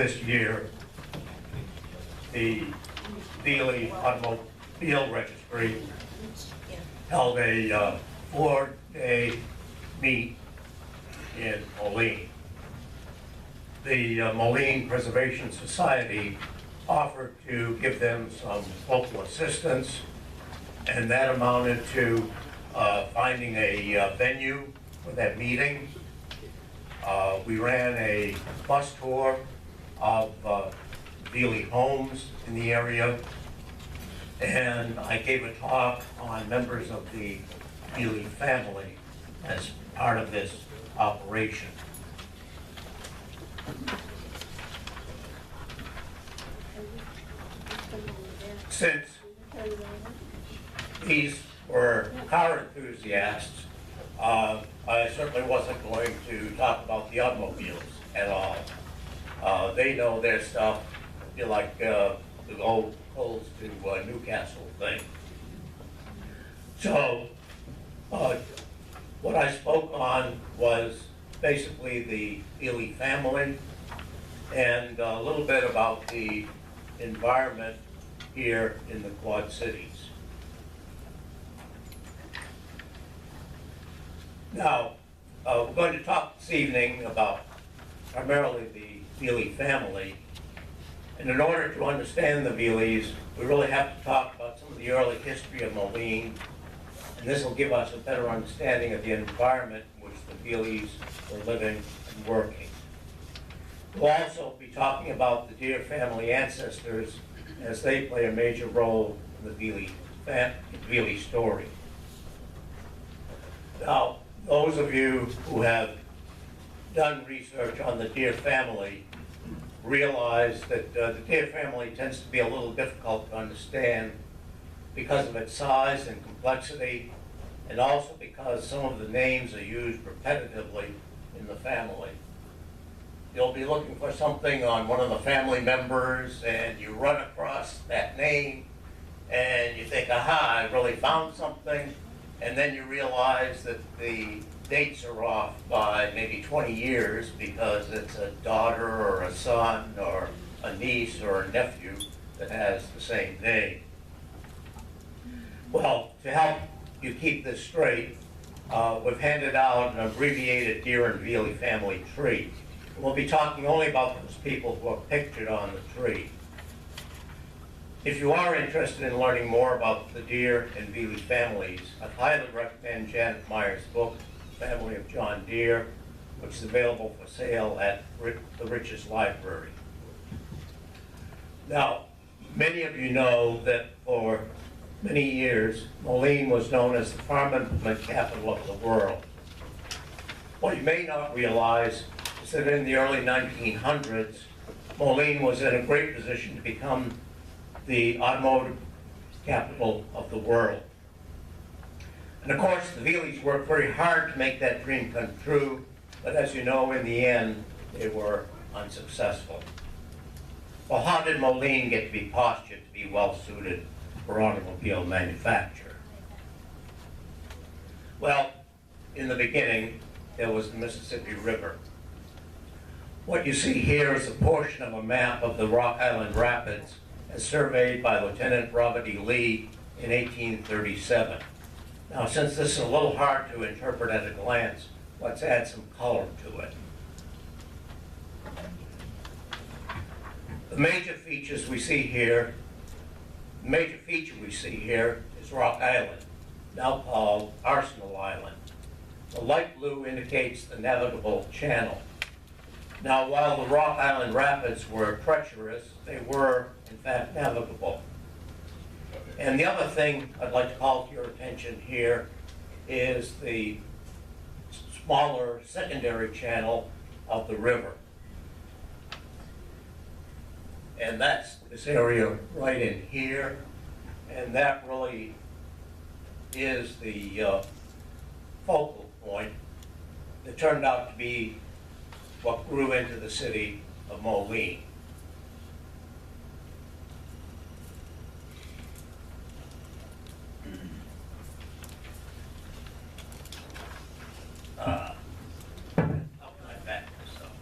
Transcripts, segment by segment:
this year, the Velie Automobile Registry held a 4-day meet in Moline. The Moline Preservation Society offered to give them some local assistance, and that amounted to finding a venue for that meeting. We ran a bus tour of Velie homes in the area, and I gave a talk on members of the Velie family as part of this operation. Since these were car enthusiasts, I certainly wasn't going to talk about the automobiles at all. They know their stuff, like the old Colts to Newcastle thing. So what I spoke on was basically the Velie family and a little bit about the environment here in the Quad Cities. Now, we're going to talk this evening about primarily the Velie family. And in order to understand the Velies, we really have to talk about some of the early history of Moline. And this will give us a better understanding of the environment in which the Velies were living and working. We'll also be talking about the Deere family ancestors, as they play a major role in the Velie story. Now, those of you who have done research on the Deere family realize that the Deere family tends to be a little difficult to understand because of its size and complexity, and also because some of the names are used repetitively in the family. You'll be looking for something on one of the family members, and you run across that name, and you think, aha, I really found something, and then you realize that the dates are off by maybe 20 years because it's a daughter or a son or a niece or a nephew that has the same name. Well, to help you keep this straight, we've handed out an abbreviated Deere and Velie family tree. We'll be talking only about those people who are pictured on the tree. If you are interested in learning more about the Deere and Velie families, I highly recommend Janet Meyer's book, Family of John Deere, which is available for sale at the Rich's Library. Now, many of you know that for many years, Moline was known as the farm implement capital of the world. What you may not realize is that in the early 1900s, Moline was in a great position to become the automotive capital of the world. And of course, the Velies worked very hard to make that dream come true, but as you know, in the end, they were unsuccessful. Well, how did Moline get to be postured to be well-suited for automobile manufacture? Well, in the beginning, there was the Mississippi River. What you see here is a portion of a map of the Rock Island Rapids as surveyed by Lieutenant Robert E. Lee in 1837. Now, since this is a little hard to interpret at a glance, let's add some color to it. The major feature we see here is Rock Island, now called Arsenal Island. The light blue indicates the navigable channel. Now, while the Rock Island Rapids were treacherous, they were, in fact, navigable. And the other thing I'd like to call to your attention here is the smaller secondary channel of the river. And that's this area right in here. And that really is the focal point that turned out to be what grew into the city of Moline. How can I back this up?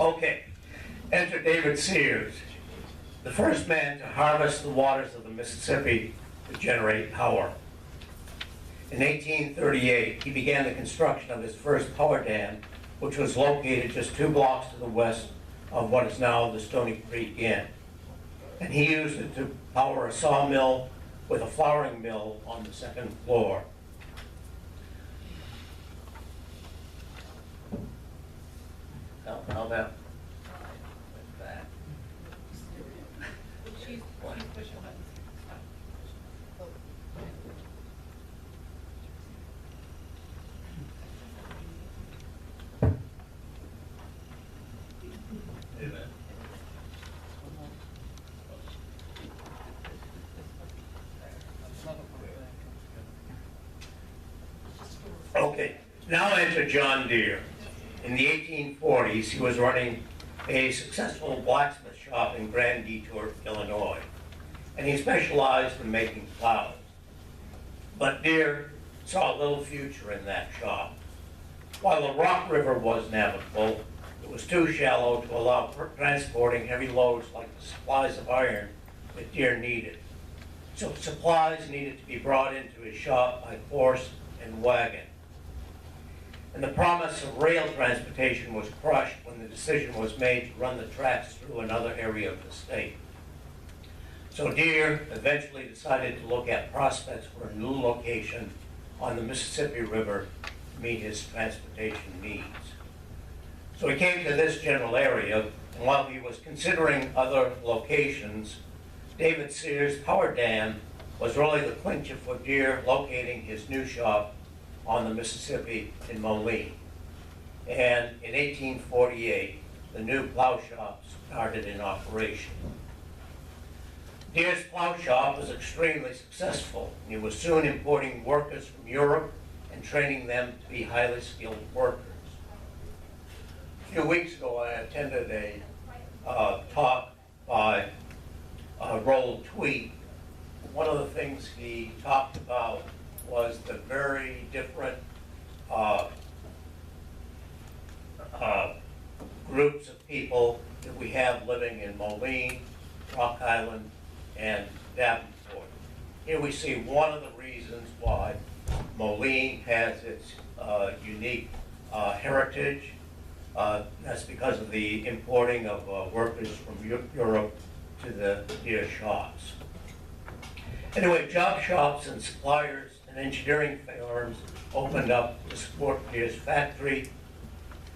Okay, enter David Sears, the first man to harvest the waters of the Mississippi to generate power. In 1838, he began the construction of his first power dam, which was located just 2 blocks to the west of what is now the Stony Creek Inn. And he used it to power a sawmill with a flouring mill on the 2nd floor. How that? She's pushing buttons. Okay, now enter John Deere. In the 1840s, he was running a successful blacksmith shop in Grand Detour, Illinois, and he specialized in making plows. But Deere saw little future in that shop. While the Rock River was navigable, it was too shallow to allow transporting heavy loads like the supplies of iron that Deere needed. So supplies needed to be brought into his shop by horse and wagon. And the promise of rail transportation was crushed when the decision was made to run the tracks through another area of the state. So Deere eventually decided to look at prospects for a new location on the Mississippi River to meet his transportation needs. So he came to this general area, and while he was considering other locations, David Sears' power dam was really the clincher for Deere locating his new shop on the Mississippi in Moline. And in 1848, the new plow shop started in operation. Deere's plow shop was extremely successful. He was soon importing workers from Europe and training them to be highly skilled workers. A few weeks ago, I attended a talk by Roll Tweet. One of the things he talked about was the very different groups of people that we have living in Moline, Rock Island, and Davenport. Here we see one of the reasons why Moline has its unique heritage. That's because of the importing of workers from Europe to the Deere shops. Anyway, job shops and suppliers and engineering firms opened up to support Deere's factory,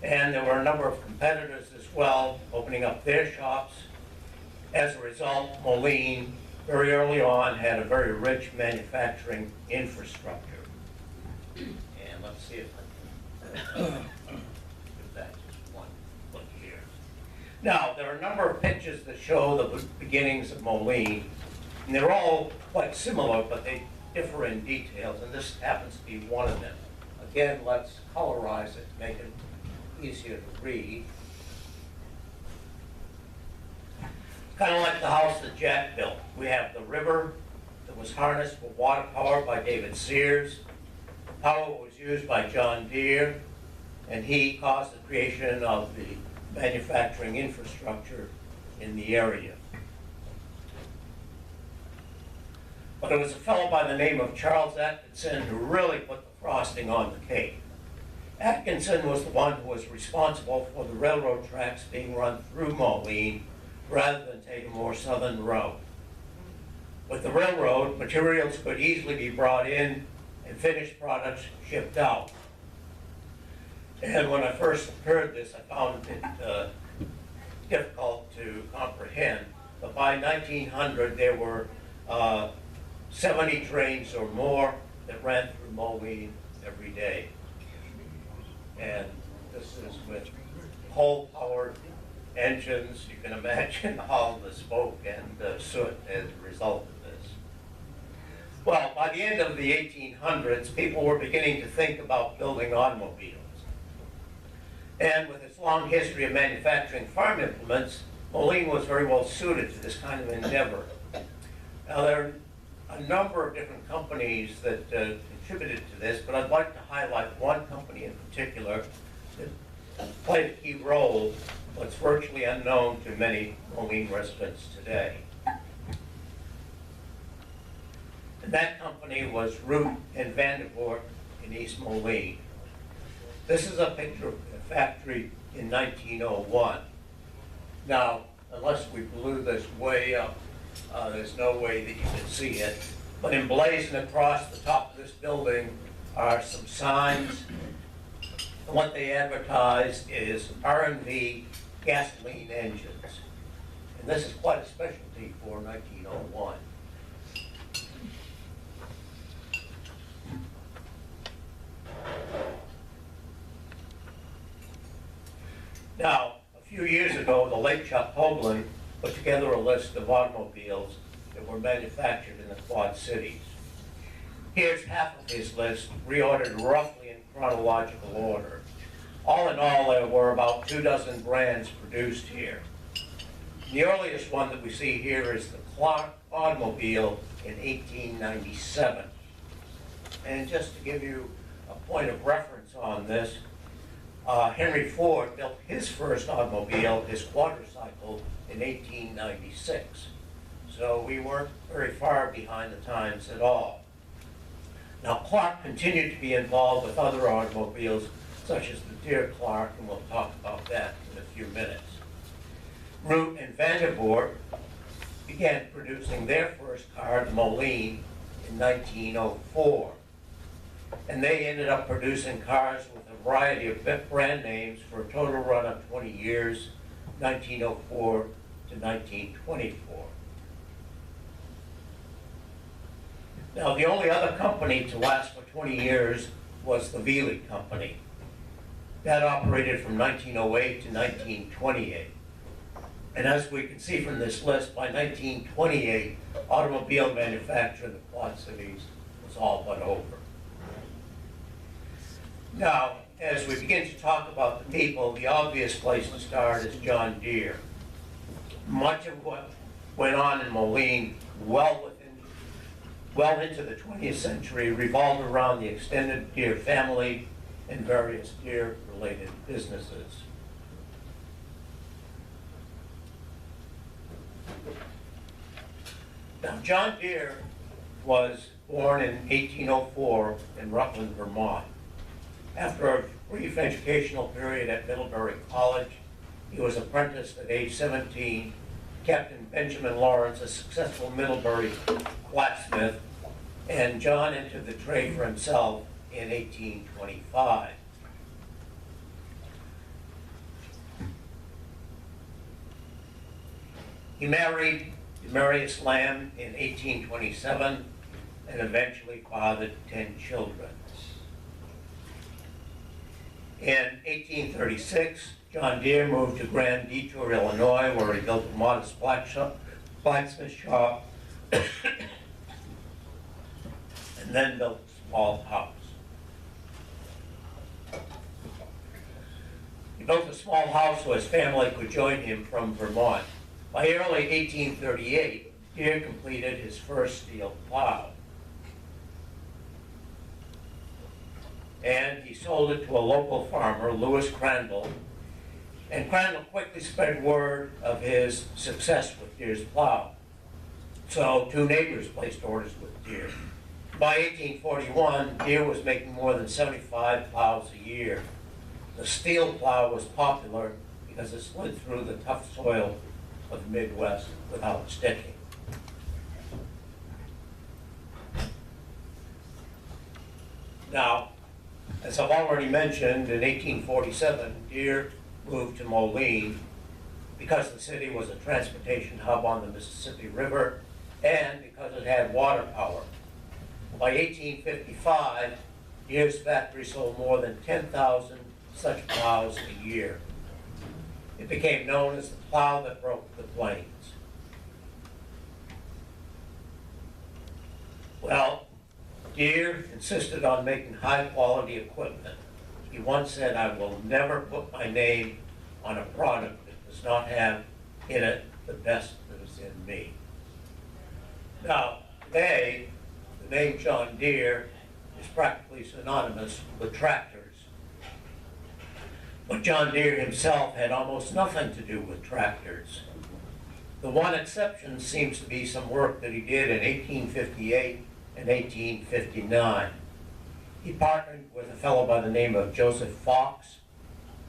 and there were a number of competitors as well opening up their shops. As a result, Moline very early on had a very rich manufacturing infrastructure. And let's see if I can give that just one look here. Now, there are a number of pictures that show the beginnings of Moline, and they're all quite similar, but they differ in details, and this happens to be one of them. Again, let's colorize it to make it easier to read. Kind of like the house that Jack built. We have the river that was harnessed for water power by David Sears. Power was used by John Deere, and he caused the creation of the manufacturing infrastructure in the area. But it was a fellow by the name of Charles Atkinson who really put the frosting on the cake. Atkinson was the one who was responsible for the railroad tracks being run through Moline rather than take a more southern route. With the railroad, materials could easily be brought in and finished products shipped out. And when I first heard this, I found it difficult to comprehend. But by 1900, there were 70 trains or more that ran through Moline every day. And this is with coal-powered engines. You can imagine all the smoke and soot as a result of this. Well, by the end of the 1800s, people were beginning to think about building automobiles. And with its long history of manufacturing farm implements, Moline was very well suited to this kind of endeavor. Now, there are a number of different companies that contributed to this, but I'd like to highlight one company in particular that played a key role, but it's virtually unknown to many Moline residents today. And that company was Root and Vandervoort in East Moline. This is a picture of the factory in 1901. Now, unless we blew this way up, there's no way that you can see it. But emblazoned across the top of this building are some signs. And what they advertise is R&V gasoline engines. And this is quite a specialty for 1901. Now, a few years ago, the late Chuck Hoagland put together a list of automobiles that were manufactured in the Quad Cities. Here's half of his list, reordered roughly in chronological order. All in all, there were about 24 brands produced here. The earliest one that we see here is the Clark automobile in 1897. And just to give you a point of reference on this, Henry Ford built his first automobile, his quadricycle, in 1896. So we weren't very far behind the times at all. Now, Clark continued to be involved with other automobiles, such as the Deere Clark, and we'll talk about that in a few minutes. Root and Vandervoort began producing their first car, the Moline, in 1904. And they ended up producing cars with a variety of brand names for a total run of 20 years, 1904 to 1924. Now, the only other company to last for 20 years was the Velie Company. That operated from 1908 to 1928. And as we can see from this list, by 1928, automobile manufacture in the Quad Cities was all but over. Now, as we begin to talk about the people, the obvious place to start is John Deere. Much of what went on in Moline well into the 20th century revolved around the extended Deere family and various Deere-related businesses. Now, John Deere was born in 1804 in Rutland, Vermont. After a brief educational period at Middlebury College, he was apprenticed at age 17. Captain Benjamin Lawrence, a successful Middlebury blacksmith, and John entered the trade for himself in 1825. He married Marius Lamb in 1827 and eventually fathered 10 children. In 1836, John Deere moved to Grand Detour, Illinois, where he built a modest blacksmith shop and then built a small house. He built a small house so his family could join him from Vermont. By early 1838, Deere completed his first steel plow. And he sold it to a local farmer, Lewis Crandall, and Crandall quickly spread word of his success with Deere's plow. So 2 neighbors placed orders with Deere. By 1841, Deere was making more than 75 plows a year. The steel plow was popular because it slid through the tough soil of the Midwest without sticking. Now, as I've already mentioned, in 1847, Deere moved to Moline because the city was a transportation hub on the Mississippi River and because it had water power. By 1855, Deere's factory sold more than 10,000 such plows a year. It became known as the plow that broke the plains. Well, Deere insisted on making high-quality equipment. He once said, "I will never put my name on a product that does not have in it the best that is in me." Now, today, the name John Deere is practically synonymous with tractors. But John Deere himself had almost nothing to do with tractors. The one exception seems to be some work that he did in 1858 and 1859. He partnered with a fellow by the name of Joseph Fox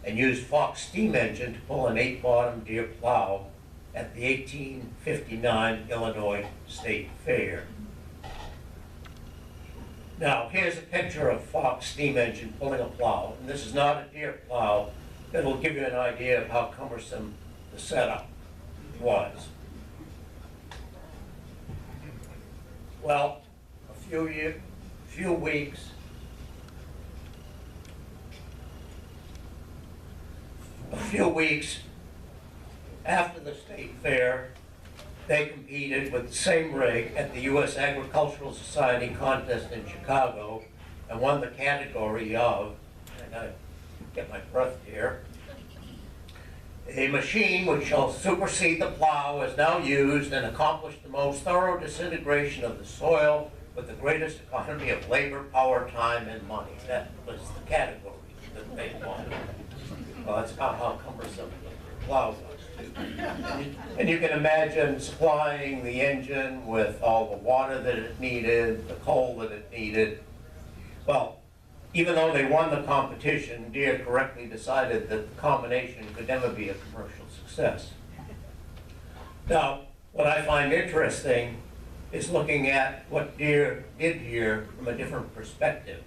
and used Fox steam engine to pull an 8-bottom Deere plow at the 1859 Illinois State Fair. Now, here's a picture of Fox steam engine pulling a plow, and this is not a Deere plow. That'll give you an idea of how cumbersome the setup was. Well, a few weeks after the state fair, they competed with the same rig at the U.S. Agricultural Society contest in Chicago and won the category of, and I get my breath here, a machine which shall supersede the plow is now used and accomplish the most thorough disintegration of the soil with the greatest economy of labor, power, time, and money. That was the category that they won. Well, that's not how cumbersome the plow was. And you can imagine supplying the engine with all the water that it needed, the coal that it needed. Well, even though they won the competition, Deere correctly decided that the combination could never be a commercial success. Now, what I find interesting is looking at what Deere did here from a different perspective.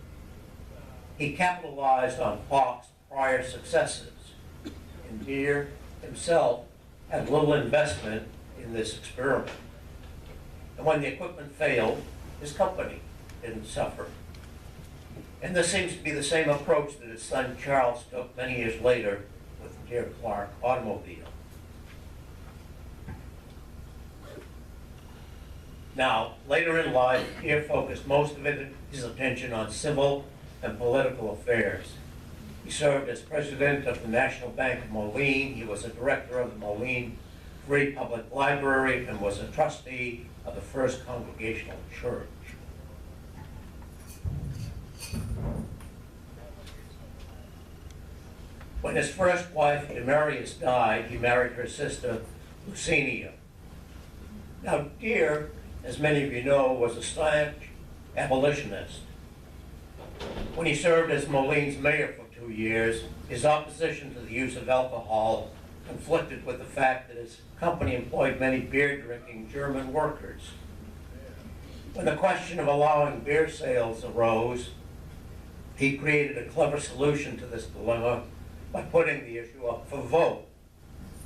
He capitalized on Fox's prior successes, and Deere himself had little investment in this experiment. And when the equipment failed, his company didn't suffer. And this seems to be the same approach that his son Charles took many years later with the Deere Clark automobile. Now, later in life, Deere focused most of his attention on civil and political affairs. He served as president of the National Bank of Moline. He was a director of the Moline Free Public Library and was a trustee of the First Congregational Church. When his first wife, Demarius, died, he married her sister, Lucinia. Now, Deere, as many of you know, was a staunch abolitionist. When he served as Moline's mayor for 2 years, his opposition to the use of alcohol conflicted with the fact that his company employed many beer-drinking German workers. When the question of allowing beer sales arose, he created a clever solution to this dilemma by putting the issue up for vote,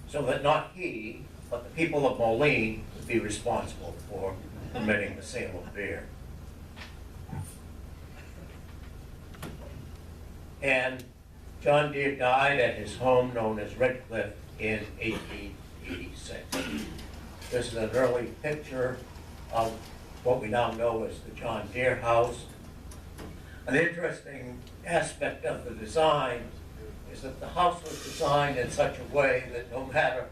so that not he, but the people of Moline would be responsible for permitting the sale of beer. And John Deere died at his home known as Red Cliff in 1886. This is an early picture of what we now know as the John Deere house. An interesting aspect of the design is that the house was designed in such a way that no matter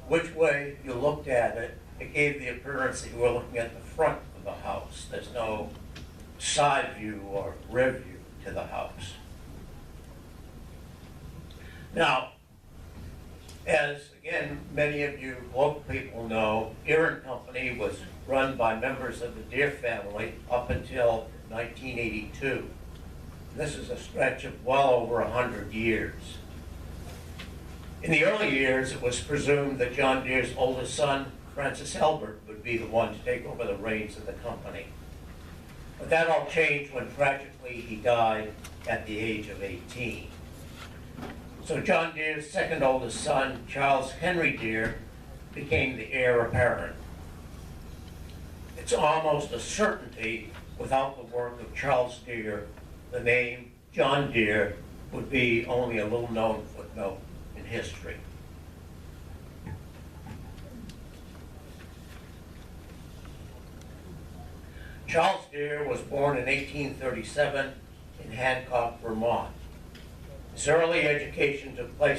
which way you looked at it, it gave the appearance that you were looking at the front of the house. There's no side view or rear view to the house. Now, as again, many of you local people know, Deere & Company was run by members of the Deere family up until 1982. This is a stretch of well over 100 years. In the early years, it was presumed that John Deere's oldest son, Francis Albert, would be the one to take over the reins of the company. But that all changed when tragically he died at the age of 18. So John Deere's second oldest son, Charles Henry Deere, became the heir apparent. It's almost a certainty without the work of Charles Deere, the name John Deere would be only a little known footnote in history. Charles Deere was born in 1837 in Hancock, Vermont. His early education took place